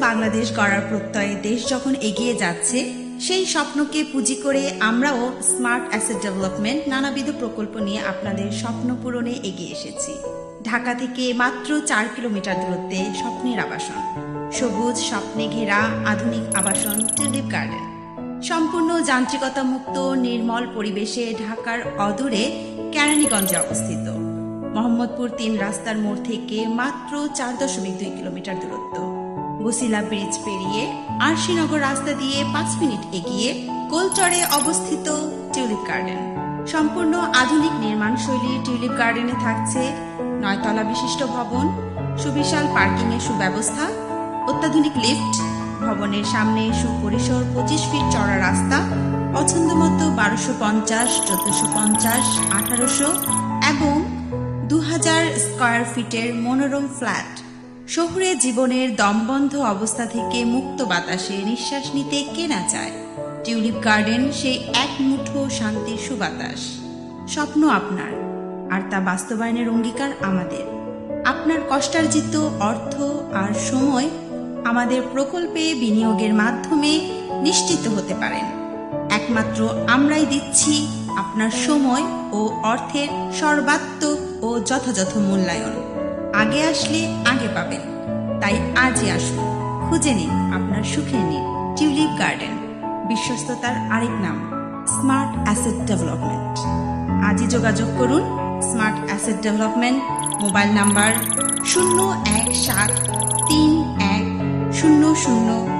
বাংলাদেশ গড়ার প্রত্যয়ে দেশ যখন এগিয়ে যাচ্ছে, সেই স্বপ্নকে পুঁজি করে আমরাও স্মার্ট অ্যাসেট ডেভেলপমেন্ট নানাবিধ প্রকল্প নিয়ে আপনাদের স্বপ্ন পূরণে এগিয়ে এসেছি। ঢাকা থেকে মাত্র 4 কিলোমিটার দূরত্বে স্বপ্নের আবাসন, সবুজ স্বপ্নে ঘেরা আধুনিক আবাসন টিউলিপ গার্ডেন। সম্পূর্ণ যান্ত্রিকতা মুক্ত নির্মল পরিবেশে ঢাকার অদূরে কেরানীগঞ্জে অবস্থিত। মোহাম্মদপুর 3 রাস্তার মোড় থেকে মাত্র 4.2 কিলোমিটার দূরত্ব। বসিলা ব্রিজ পেরিয়ে আরশিনগর রাস্তা দিয়ে 5 মিনিট এগিয়ে গোলচরে অবস্থিত টিউলিপ গার্ডেন। সম্পূর্ণ আধুনিক নির্মাণ শৈলী টিউলিপ গার্ডেনে থাকছে 9 তলা বিশিষ্ট ভবন, সুবিশাল পার্কিং এর সুব্যবস্থা, অত্যাধুনিক লিফট, ভবনের সামনে সুপরিসর 25 ফিট চওড়া রাস্তা, পছন্দমতো 1250, 1450, 1800 এবং 2000 স্কয়ার ফিটের মনোরম ফ্ল্যাট। শহুরে জীবনের দমবন্ধ অবস্থা থেকে মুক্ত বাতাসে নিঃশ্বাস নিতে কে না চায়। টিউলিপ গার্ডেন সেই এক মুঠো শান্তির সুবাতাস। স্বপ্ন আপনার, আর তা বাস্তবায়নের অঙ্গীকার আমাদের। আপনার কষ্টার্জিত অর্থ আর সময় আমাদের প্রকল্পে বিনিয়োগের মাধ্যমে নিশ্চিত হতে পারেন। একমাত্র আমরাই দিচ্ছি আপনার সময় ও অর্থের সর্বাত্মক ও যথাযথ মূল্যায়ন। আগে আসলে আগে পাবেন, তাই আজই আসুন। খুঁজে নিন আপনার সুখের নীড়। টিউলিপ গার্ডেন, বিশ্বস্ততার আরেক নাম স্মার্ট অ্যাসেট ডেভেলপমেন্ট। আজই যোগাযোগ করুন smart asset development. Mobile number 0173100